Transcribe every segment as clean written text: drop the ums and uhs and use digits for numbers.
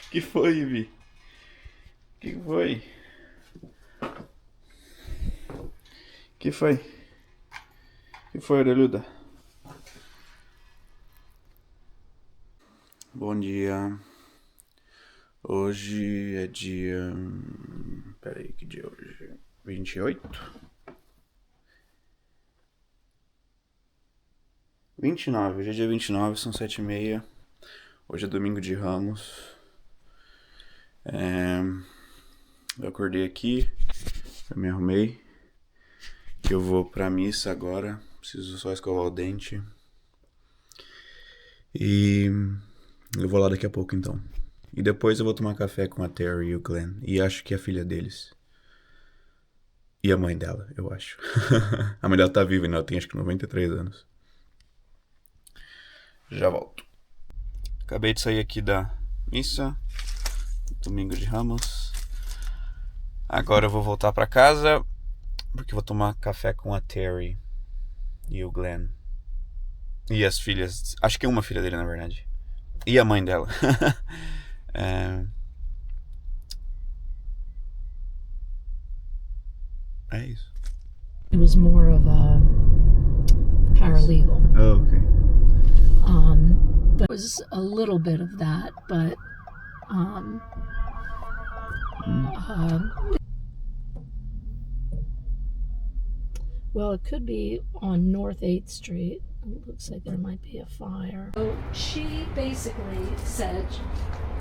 Que foi, Ivi? Que foi? Que foi? Que foi, orelhuda? Bom dia. Hoje é dia... Peraí, que dia é hoje? 28? 29, hoje é dia 29, são 7h30. Hoje é domingo de Ramos. Eu acordei aqui, eu me arrumei. Eu vou pra missa agora, preciso só escovar o dente. E eu vou lá daqui a pouco então. E depois eu vou tomar café com a Terry e o Glenn. E acho que é a filha deles. E a mãe dela, eu acho. A mãe dela tá viva ainda, ela tem acho que 93 anos. Já volto. Acabei de sair aqui da missa, domingo de Ramos. Agora eu vou voltar pra casa, porque eu vou tomar café com a Terry e o Glenn. E as filhas, acho que é uma filha dele na verdade. E a mãe dela. É isso. It was more of a paralegal. Oh, okay. But it was a little bit of that, but well, it could be on North 8th Street. It looks like there might be a fire. So she basically said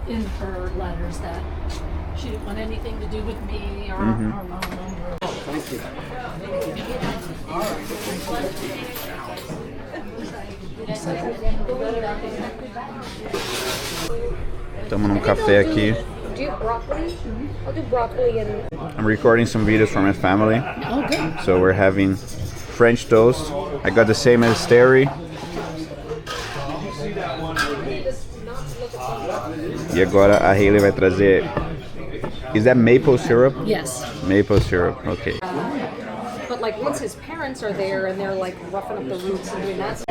in her letters that she didn't want anything to do with me or our loan number. Thank you. Estamos num café aqui. Do you broccoli? I'll do broccoli and... I'm recording some videos for my family. Oh, good. So we're having French toast. I got the same as Terry. E agora a Hayley vai trazer... Is that maple syrup? Yes. Maple syrup, okay. But like once his parents are there and they're like roughing up the roots and doing that stuff.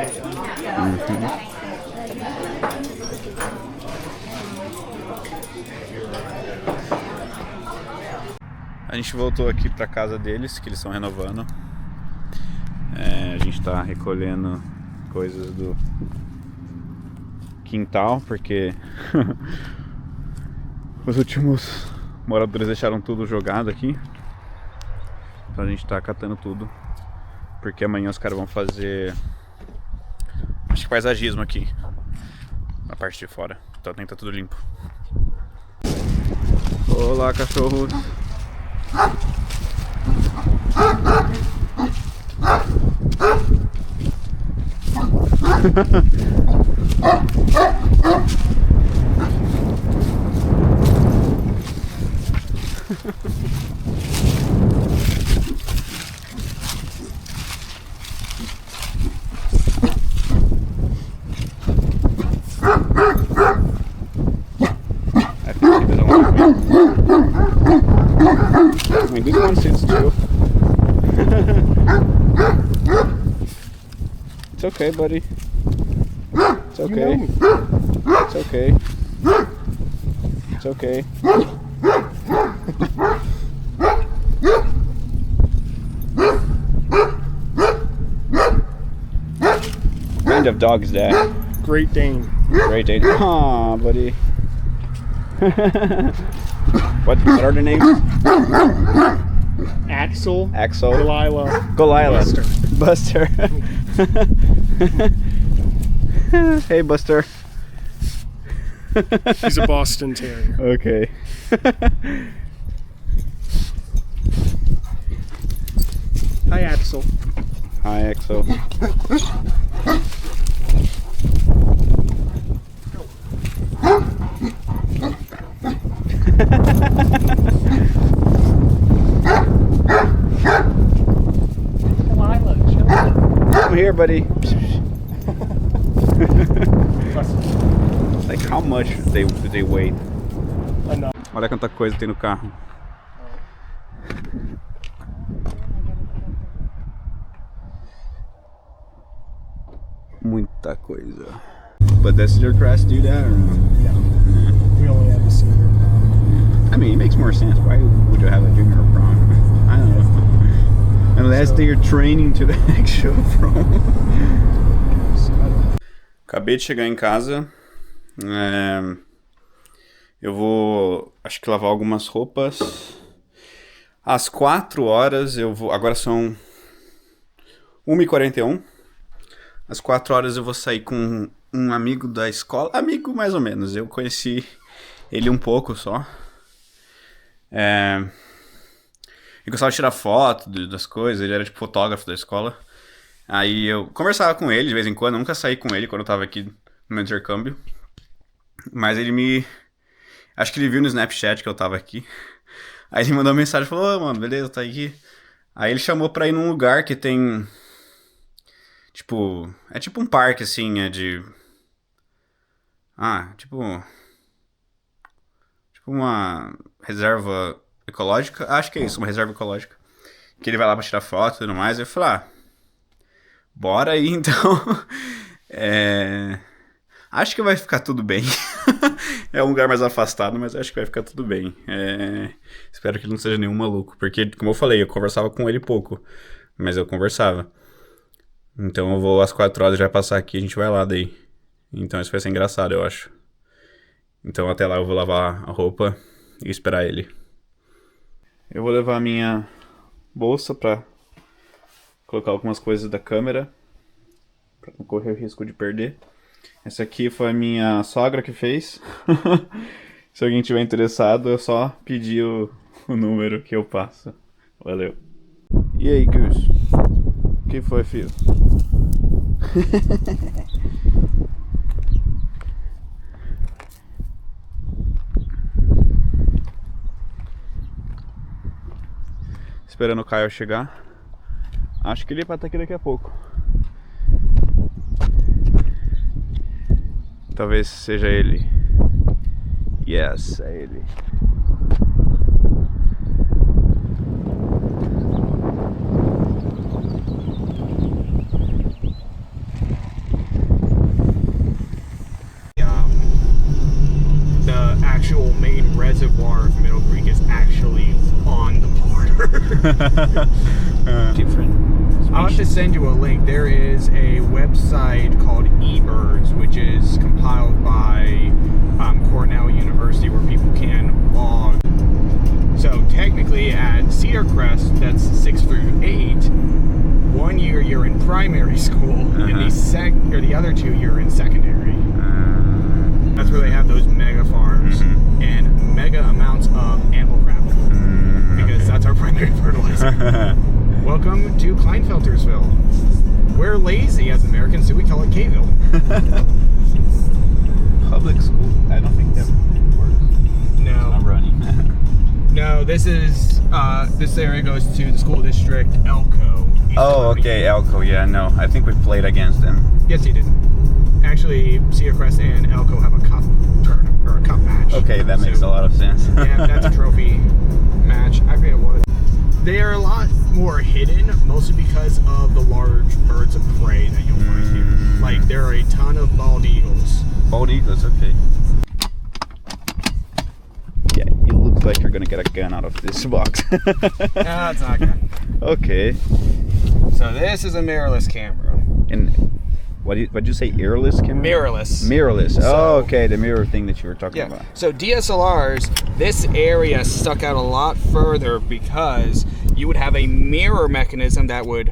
A gente voltou aqui pra casa deles, que eles estão renovando. A gente tá recolhendo coisas do quintal, porque os últimos moradores deixaram tudo jogado aqui. Então a gente tá catando tudo, porque amanhã os caras vão fazer, acho que paisagismo aqui na parte de fora. Então tem que tá tudo limpo. Olá, cachorros. I mean, this one sits too. It's okay, buddy. It's okay. It's okay. It's okay. What kind of dog is that? Great Dane. Great Dane. Aw, buddy. What are the names? Axel. Axel. Delilah. Buster. Buster. Hey, Buster. He's a Boston Terrier. Okay. Hi, Axel. Hi, Axel. Come here, buddy. Like, how much do they weigh? Olha quanta coisa tem no carro. Muita coisa. But does your grass do that or no? No. only have a senior prom. I mean, it makes more sense. Why would you have a junior prom? I don't know. Unless they're training to the actual prom. Acabei de chegar em casa. Eu vou, acho que lavar algumas roupas. Às 4 horas eu vou... Agora são 1h41. Às 4 horas eu vou sair com um amigo da escola. Amigo mais ou menos. Eu conheci ele um pouco só. Eu gostava de tirar foto das coisas. Ele era tipo fotógrafo da escola. Aí eu conversava com ele de vez em quando. Eu nunca saí com ele quando eu tava aqui no meu intercâmbio. Mas ele me... Acho que ele viu no Snapchat que eu tava aqui. Aí ele mandou uma mensagem e falou: ô, mano, beleza, tá aqui. Aí ele chamou pra ir num lugar que tem... Tipo... É tipo um parque, assim, de... Tipo uma reserva ecológica. Acho que é isso, uma reserva ecológica. Que ele vai lá pra tirar foto e tudo mais. Aí eu falei, bora aí, então. Acho que vai ficar tudo bem. É um lugar mais afastado, mas acho que vai ficar tudo bem. Espero que ele não seja nenhum maluco. Porque, como eu falei, eu conversava com ele pouco. Mas eu conversava. Então eu vou às 4 horas, já vai passar aqui, a gente vai lá daí. Então isso vai ser engraçado, eu acho. Então até lá eu vou lavar a roupa e esperar ele. Eu vou levar a minha bolsa pra colocar algumas coisas da câmera, pra não correr o risco de perder. Essa aqui foi a minha sogra que fez. Se alguém tiver interessado, é só pedir o número que eu passo. Valeu. E aí, Gus? O que foi, filho? Esperando o Caio chegar. Acho que ele vai estar aqui daqui a pouco. Talvez seja ele. Yes, é ele. The actual main reservoir of Middle Creek is actually on the border. Different. I'll have to send you a link. There is a website called eBirds, which is compiled by Cornell University, where people can log. So technically at Cedar Crest, that's 6 through 8. 1 year you're in primary school, and the other 2 you're in secondary. That's where they have those mega farms and mega amounts of animal crap, because that's our primary fertilizer. Welcome to Kleinfeltersville. We're lazy as Americans, so we call it K-ville. Public school. I don't think that works. No. It's not running. No, this area goes to the school district Elko. Oh, okay, Elko. Yeah, no. I think we played against them. Yes, you did. Actually, Cedar Crest and Elko have a cup or a cup match. Okay, that makes a lot of sense. Yeah, that's a trophy match. I forget what. They are a lot more hidden, mostly because of the large birds of prey that you'll find here. Like, there are a ton of bald eagles. Bald eagles, okay. Yeah, it looks like you're gonna get a gun out of this box. No, it's not a gun. Okay. So this is a mirrorless camera. And what'd you say? Earless camera? Mirrorless. Mirrorless. So- Oh, okay, the mirror thing that you were talking about. So DSLRs, this area stuck out a lot further because you would have a mirror mechanism that would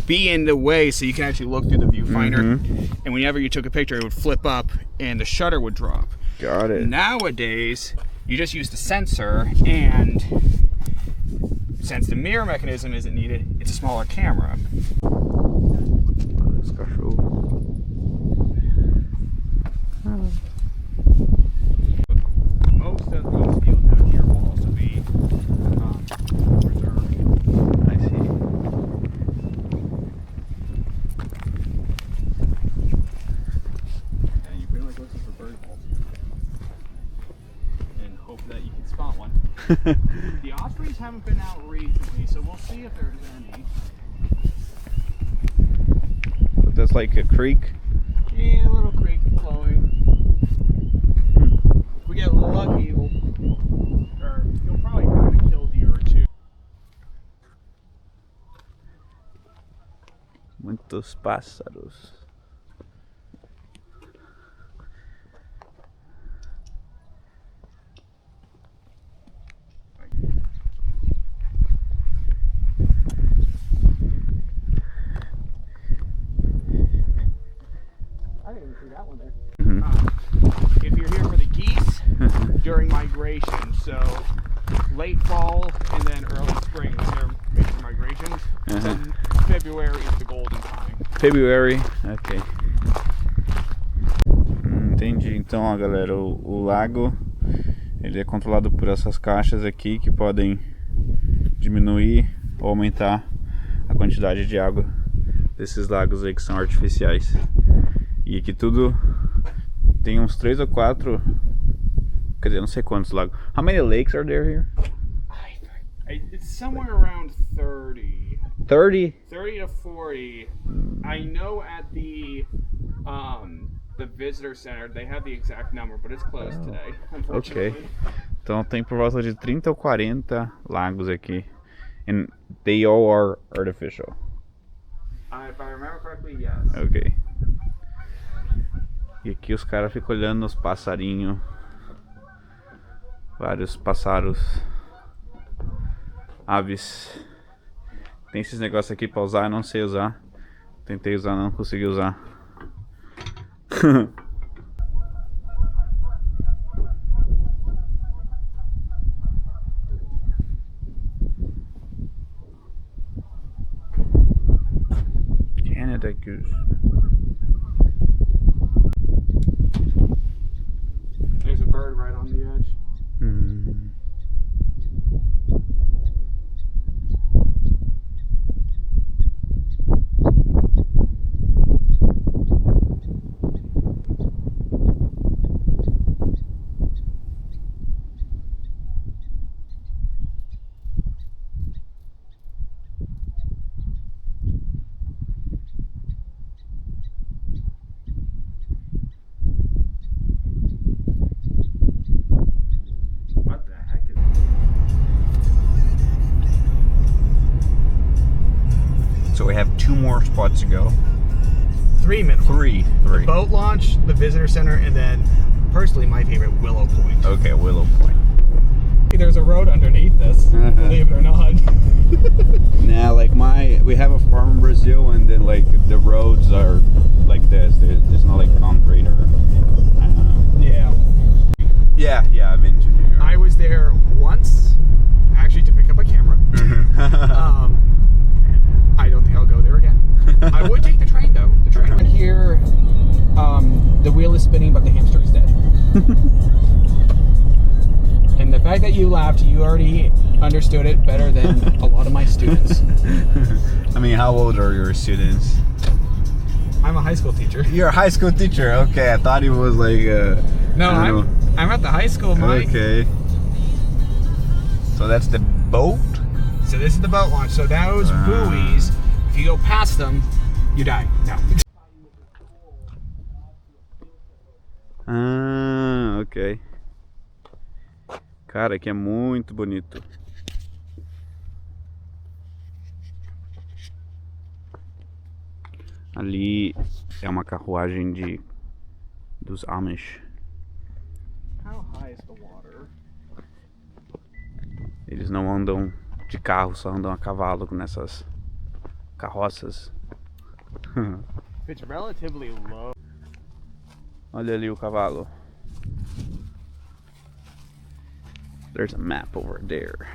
be in the way, so you can actually look through the viewfinder. And whenever you took a picture, it would flip up and the shutter would drop. Got it. Nowadays, you just use the sensor, and since the mirror mechanism isn't needed, it's a smaller camera. Esse cachorro. Most of these fields out here will also be reserved. I see. And you pretty much listen for bird calls and hope that you can spot one. The ospreys haven't been out recently, so we'll see if there's any. That's like a creek. Yeah, a little creek flowing. If we get lucky, you'll probably find a killdeer or two. Muitos pássaros. I didn't even see that one there. If you're here for the geese during migration, so late fall and then early spring when they're making migrations, then February is the golden time. February, ok. Entendi. Então, ó, galera, o lago ele é controlado por essas caixas aqui que podem diminuir ou aumentar a quantidade de água desses lagos aí que são artificiais. E aqui tudo tem uns 3 ou 4, quer dizer, não sei quantos lagos. How many lakes are there here? It's somewhere around 30. 30? 30 to 40. I know at the visitor center they have the exact number, but it's closed today, unfortunately. Ok. Então tem por volta de 30 ou 40 lagos aqui. And they all are artificial. If I remember correctly, yes. Ok. E aqui os caras ficam olhando os passarinhos. Vários pássaros. Aves. Tem esses negócios aqui pra usar, eu não sei usar. Tentei usar, não consegui usar. Canada goose. There's a bird right on the edge. What the heck is So we have 2 more spots to go. 3 minimum. 3. The boat launch, the visitor center, and then personally my favorite, Willow Point. Okay, Willow Point. There's a road underneath this, believe it or not. Nah, like we have a farm in Brazil, and then like the roads are like this. There's not like concrete or. I don't know. Yeah. I've been to New York. I was there once, actually to pick up a camera. I don't think I'll go there again. I would take the train though. The train went here. The wheel is spinning, but the hamster is dead. And the fact that you laughed, you already understood it better than a lot of my students. I mean, how old are your students? I'm a high school teacher. You're a high school teacher. Okay, I thought he was like. No, I'm at the high school, Mike. Okay. So that's the boat. So this is the boat launch. So those buoys, if you go past them, you die. No. Ok. Cara, aqui é muito bonito. Ali é uma carruagem dos Amish. How high is the water? Eles não andam de carro, só andam a cavalo nessas carroças. It's relatively low. Olha ali o cavalo. There's a map over there.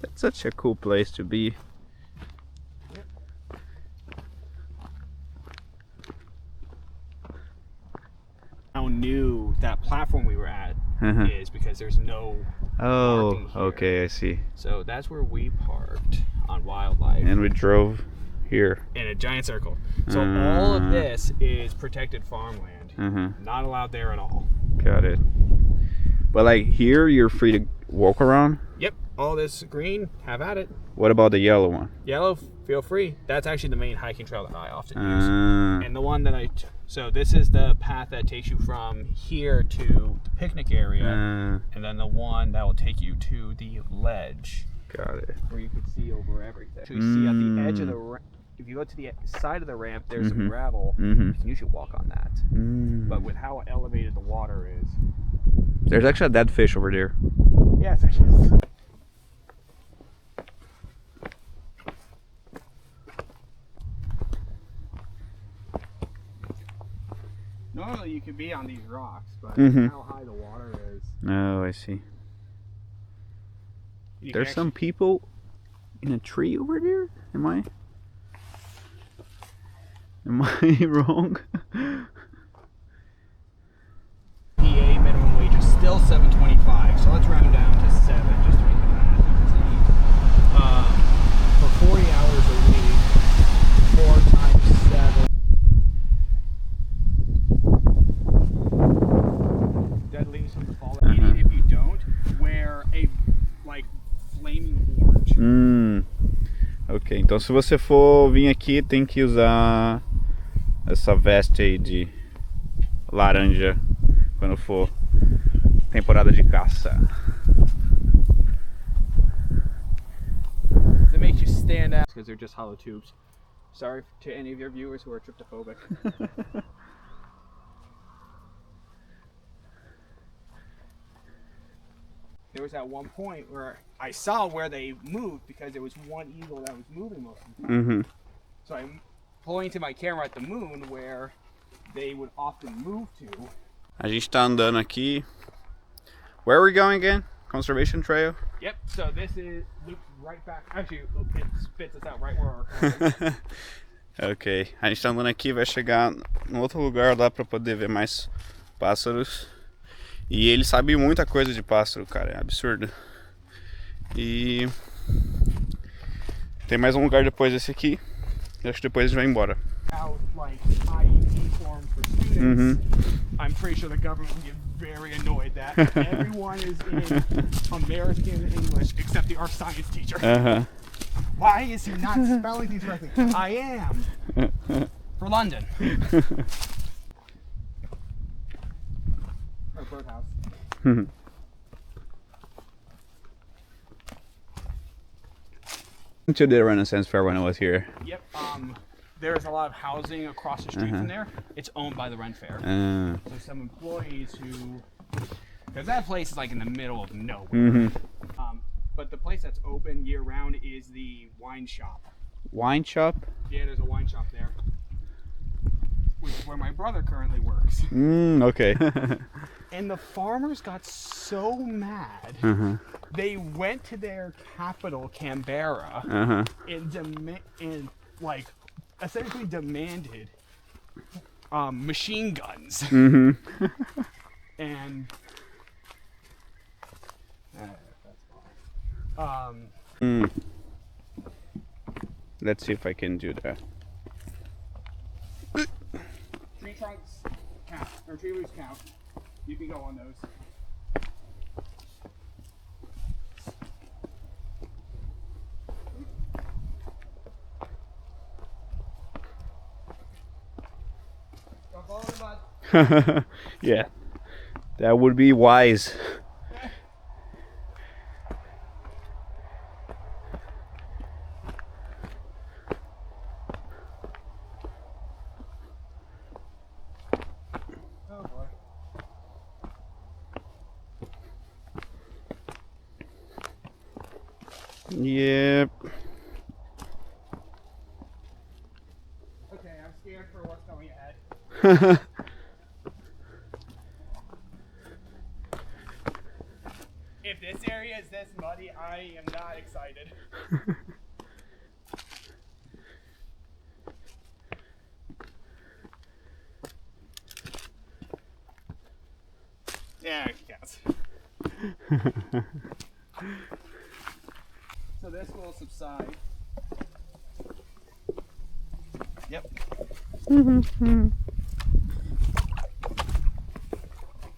That's such a cool place to be. How new that platform we were at is because there's no Oh, parking here. okay, I see. So that's where we parked on Wildlife And we drove here. in a giant circle. So all of this is protected farmland. Not allowed there at all. Got it. But like here, you're free to walk around? Yep. all this green, have at it. What about the yellow one? Yellow, feel free. That's actually the main hiking trail that I often use. And the one that so this is the path that takes you from here to the picnic area. And then the one that will take you to the ledge. Got it. Where you can see over everything. So you see at the edge of the if you go to the side of the ramp, there's some gravel. You should walk on that. But with how elevated the water is. There's actually a dead fish over there. Yes, actually. Normally you could be on these rocks, but how high the water is. Oh, I see. There's some people in a tree over there? Am I wrong? PA minimum wage is still $7.25, so let's round it down to 7 just to make the math easy. For 40 hours a week, 4 times 7. That leaves them to fall. If you don't, wear a flaming orange. Ok, então se você for vir aqui tem que usar essa veste aí de laranja quando for temporada de caça. It makes you stand out because they're just hollow tubes. Sorry to any of your viewers who are tryptophobic. There was at one point where I saw where they moved because there was one eagle that was moving most of the time. So I'm pointing to my camera at the moon where they would often move to. A gente tá andando aqui. Where are we going again? Conservation Trail? Yep, so this loops right back. Actually, it spits us out right where our car is. Ok, a gente tá andando aqui, vai chegar num outro lugar lá pra poder ver mais pássaros. E ele sabe muita coisa de pássaro, cara, é absurdo. E tem mais um lugar depois desse aqui. Acho que depois a gente vai embora. Out like IEP forms for students. I'm pretty sure the government will get very annoyed that everyone is in American English except our science teacher. Why is he not spelling these correctly? I am for London. Or birdhouse. To the Renaissance Fair when I was here. Yep. There's a lot of housing across the street from there. It's owned by the Ren Fair. So some employees who, because that place is like in the middle of nowhere. But the place that's open year round is the wine shop. Wine shop? Yeah, there's a wine shop there, which is where my brother currently works. Okay. And the farmers got so mad, they went to their capital, Canberra, and essentially demanded machine guns. And let's see if I can do that. Tree trunks count, or tree roots count. You can go on those. Don't fall in the mud. Yeah, that would be wise. Oh boy. Yep. Okay, I'm scared for what's coming ahead. If this area is this muddy, I am not excited. Yeah, it counts. So this will subside. Yep.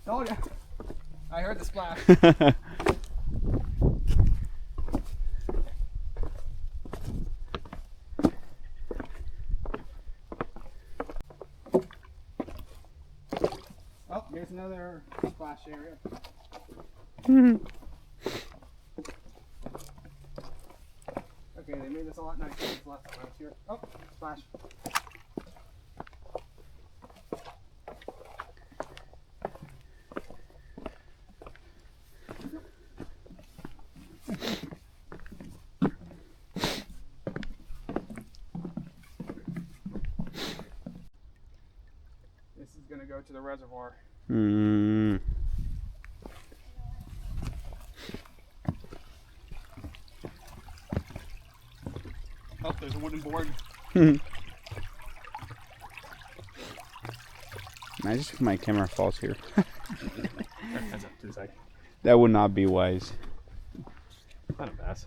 Told ya. I heard the splash. Here's another splash area. Okay, they made this a lot nicer. There's lots of house here. Oh, splash. This is going to go to the reservoir. Mm. Oh, there's a wooden board. Imagine if my camera falls here. Heads up to the side. That would not be wise. Not a pass.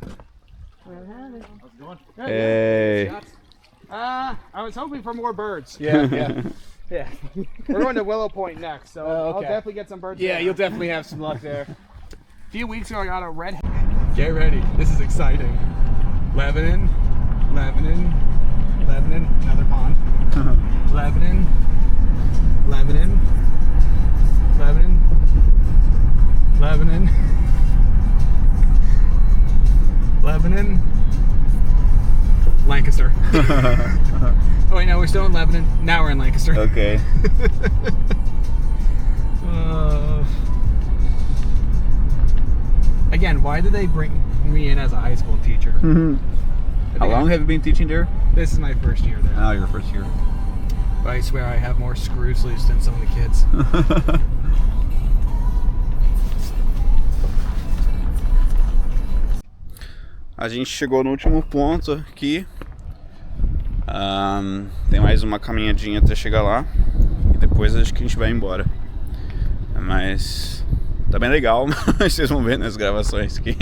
How's it going? Hey. I was hoping for more birds. Yeah. Yeah. We're going to Willow Point next, so I'll okay. definitely get some birds. Yeah, there. you'll definitely have some luck there. A few weeks ago, I got a red. Get ready. This is exciting. Lebanon, Lebanon, Lebanon. Another pond. Lebanon, Lebanon, Lebanon, Lebanon, Lebanon, Lancaster. Oh wait, no, we're still in Lebanon. Now we're in Lancaster. Okay. Again, why did they bring me in as a high school teacher? How long have you been teaching there? This is my first year there. Oh, your first year. But I swear I have more screws loose than some of the kids. A gente chegou no último ponto aqui. Tem mais uma caminhadinha até chegar lá. E depois acho que a gente vai embora. Mas tá bem legal. Vocês vão ver nas gravações que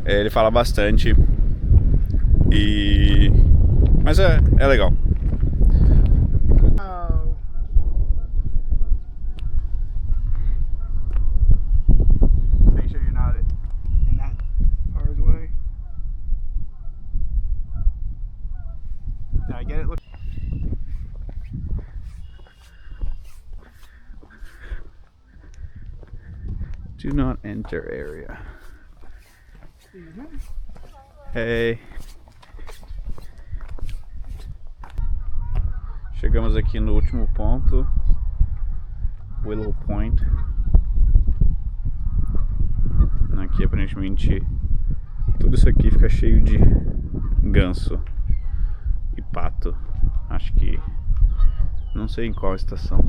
ele fala bastante. Mas é legal. Make sure you're not in that car's way. Did I get it? Look. Do not enter area. Hey. Chegamos aqui no último ponto, Willow Point. Aqui aparentemente tudo isso aqui fica cheio de ganso e pato. Acho que não sei em qual estação.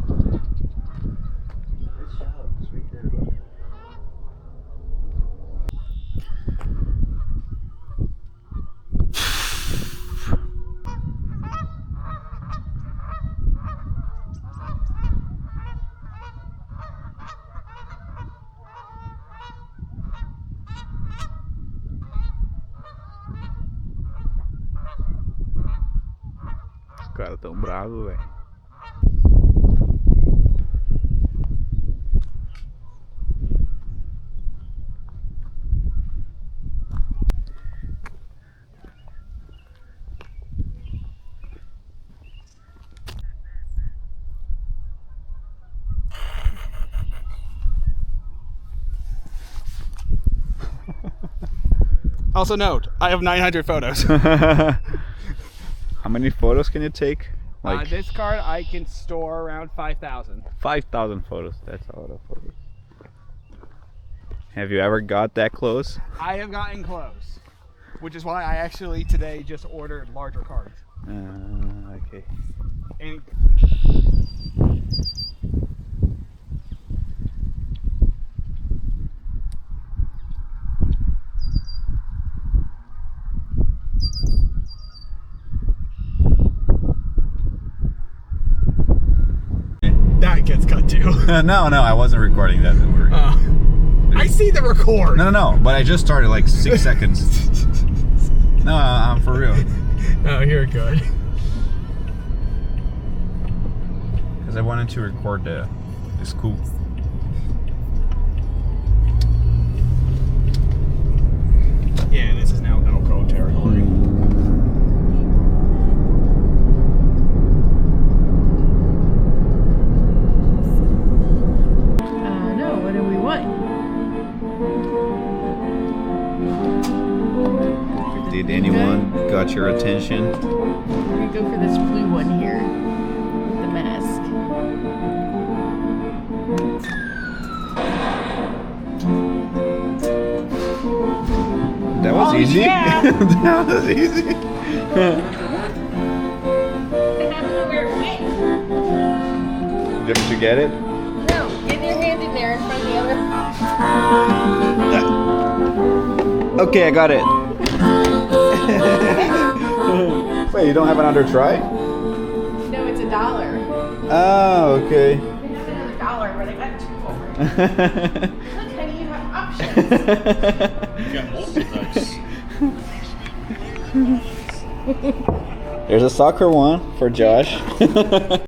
Os caras tão bravos, velho. Also note, I have 900 photos. How many photos can you take? Like This card I can store around 5,000. 5,000 photos. That's a lot of photos. Have you ever got that close? I have gotten close, which is why I actually today just ordered larger cards. Okay. And that gets cut too. No, I wasn't recording that. Don't worry. I see the record. No, but I just started like 6 seconds. No, I'm for real. Oh, you're good. Because I wanted to record the scoop. Yeah, this is now Elko territory. Did anyone got your attention? We're gonna go for this blue one here. The mask. That was easy. Yeah. That was easy. Didn't you get it? No, get your hand in there in front of the other. Okay, I got it. Wait, you don't have another try? No, it's $1. Oh, okay. They have another $1, but I got 2 over it. Look, honey, you have options. You got multiple dice. There's a soccer one for Josh.